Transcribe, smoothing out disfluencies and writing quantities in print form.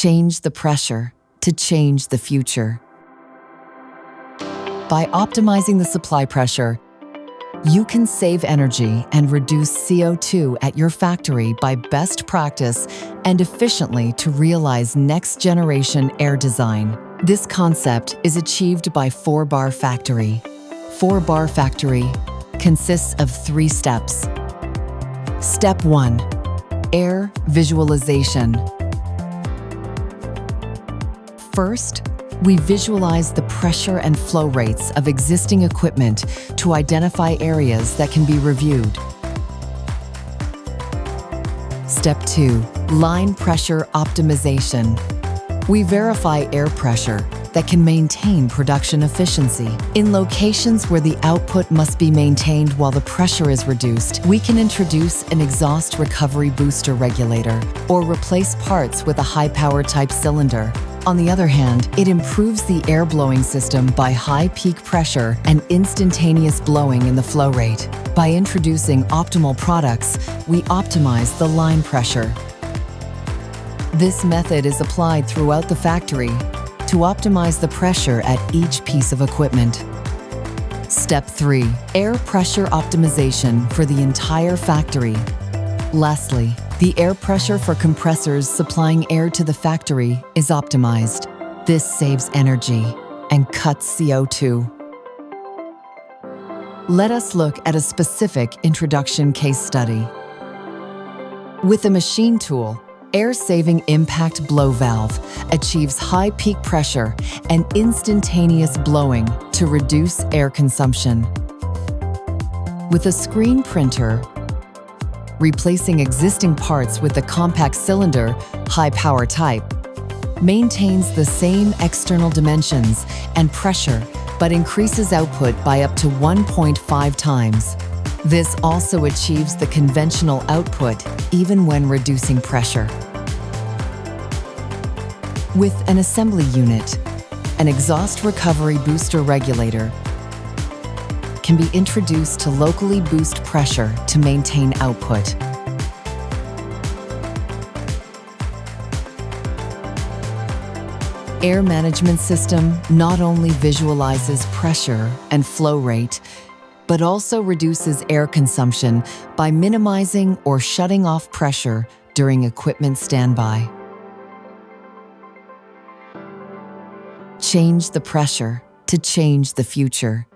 Change the pressure to change the future. By optimizing the supply pressure, you can save energy and reduce CO2 at your factory by best practice and efficiently to realize next-generation air design. This concept is achieved by 4-bar factory. 4-bar factory consists of 3 steps. Step 1. Air visualization. First, we visualize the pressure and flow rates of existing equipment to identify areas that can be reviewed. Step 2. Line pressure optimization. We verify air pressure that can maintain production efficiency. In locations where the output must be maintained while the pressure is reduced, we can introduce an exhaust recovery booster regulator or replace parts with a high-power type cylinder. On the other hand, it improves the air blowing system by high peak pressure and instantaneous blowing in the flow rate. By introducing optimal products, we optimize the line pressure. This method is applied throughout the factory to optimize the pressure at each piece of equipment. Step 3. Air pressure optimization for the entire factory. Lastly, the air pressure for compressors supplying air to the factory is optimized. This saves energy and cuts CO2. Let us look at a specific introduction case study. With a machine tool, air-saving impact blow valve achieves high peak pressure and instantaneous blowing to reduce air consumption. With a screen printer, replacing existing parts with the compact cylinder, high-power type, maintains the same external dimensions and pressure, but increases output by up to 1.5 times. This also achieves the conventional output even when reducing pressure. With an assembly unit, an exhaust recovery booster regulator can be introduced to locally boost pressure to maintain output. Air management system not only visualizes pressure and flow rate, but also reduces air consumption by minimizing or shutting off pressure during equipment standby. Change the pressure to change the future.